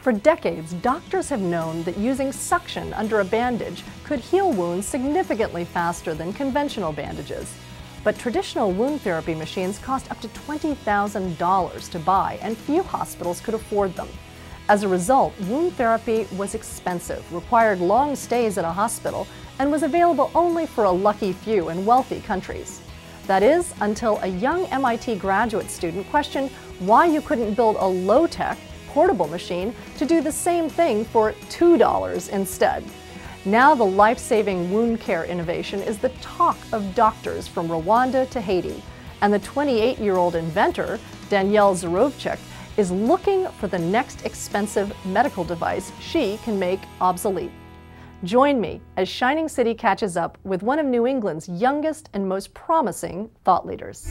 For decades, doctors have known that using suction under a bandage could heal wounds significantly faster than conventional bandages. But traditional wound therapy machines cost up to $20,000 to buy, and few hospitals could afford them. As a result, wound therapy was expensive, required long stays at a hospital, and was available only for a lucky few in wealthy countries. That is, until a young MIT graduate student questioned why you couldn't build a low-tech, portable machine to do the same thing for $2 instead. Now the life-saving wound care innovation is the talk of doctors from Rwanda to Haiti, and the 28-year-old inventor, Danielle Zarovchik, is looking for the next expensive medical device she can make obsolete. Join me as Shining City catches up with one of New England's youngest and most promising thought leaders.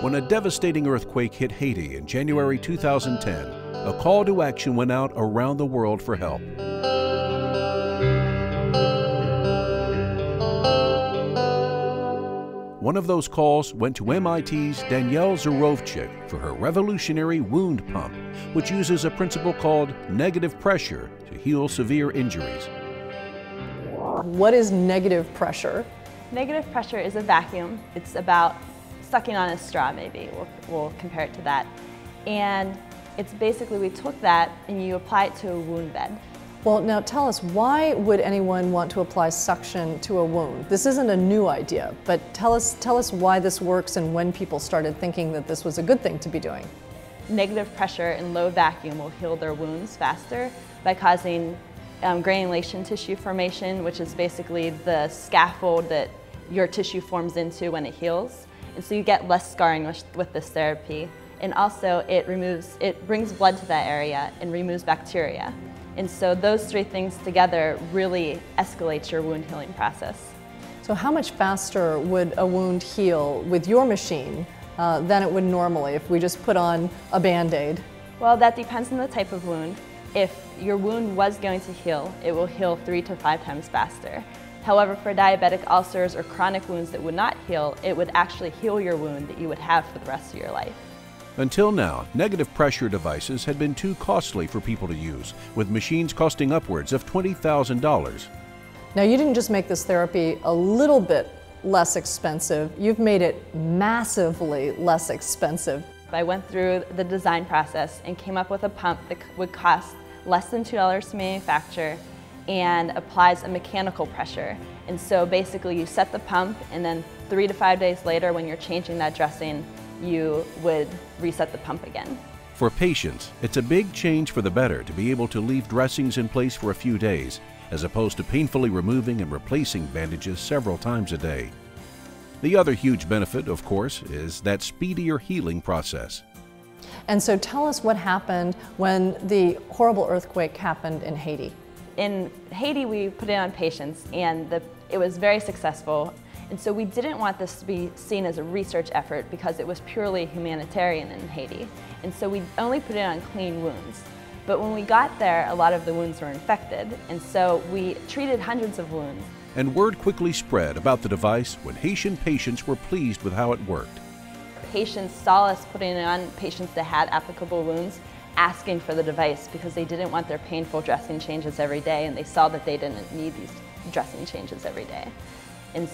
When a devastating earthquake hit Haiti in January 2010, a call to action went out around the world for help. One of those calls went to MIT's Danielle Zarovchik for her revolutionary wound pump, which uses a principle called negative pressure to heal severe injuries. What is negative pressure? Negative pressure is a vacuum. It's about sucking on a straw, maybe. We'll compare it to that. And it's basically, we took that and you apply it to a wound bed. Well, now tell us, why would anyone want to apply suction to a wound? This isn't a new idea, but tell us why this works and when people started thinking that this was a good thing to be doing. Negative pressure and low vacuum will heal their wounds faster by causing granulation tissue formation, which is basically the scaffold that your tissue forms into when it heals. And so you get less scarring with this therapy. And also it brings blood to that area and removes bacteria. And so those three things together really escalate your wound healing process. So how much faster would a wound heal with your machine than it would normally if we just put on a Band-Aid? Well, that depends on the type of wound. If your wound was going to heal, it will heal 3 to 5 times faster. However, for diabetic ulcers or chronic wounds that would not heal, it would actually heal your wound that you would have for the rest of your life. Until now, negative pressure devices had been too costly for people to use, with machines costing upwards of $20,000. Now, you didn't just make this therapy a little bit less expensive, you've made it massively less expensive. I went through the design process and came up with a pump that would cost less than $2 to manufacture and applies a mechanical pressure. And so basically you set the pump, and then 3 to 5 days later when you're changing that dressing, you would reset the pump again. For patients, it's a big change for the better to be able to leave dressings in place for a few days, as opposed to painfully removing and replacing bandages several times a day. The other huge benefit, of course, is that speedier healing process. And so tell us what happened when the horrible earthquake happened in Haiti. In Haiti, we put it on patients, and it was very successful. And so we didn't want this to be seen as a research effort because it was purely humanitarian in Haiti. And so we only put it on clean wounds. But when we got there, a lot of the wounds were infected. And so we treated hundreds of wounds. And word quickly spread about the device when Haitian patients were pleased with how it worked. Patients saw us putting it on patients that had applicable wounds, asking for the device because they didn't want their painful dressing changes every day, and they saw that they didn't need these dressing changes every day. And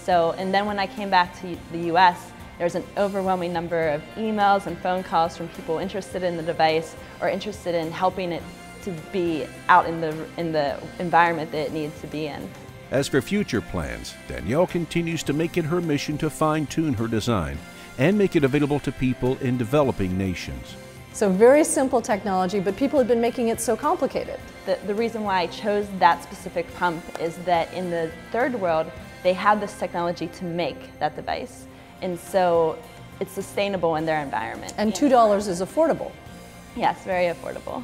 then when I came back to the US, there was an overwhelming number of emails and phone calls from people interested in the device or interested in helping it to be out in the environment that it needs to be in. As for future plans, Danielle continues to make it her mission to fine-tune her design and make it available to people in developing nations. So very simple technology, but people have been making it so complicated. The reason why I chose that specific pump is that in the third world, they have this technology to make that device. And so it's sustainable in their environment. And $2 is affordable. Yes, very affordable.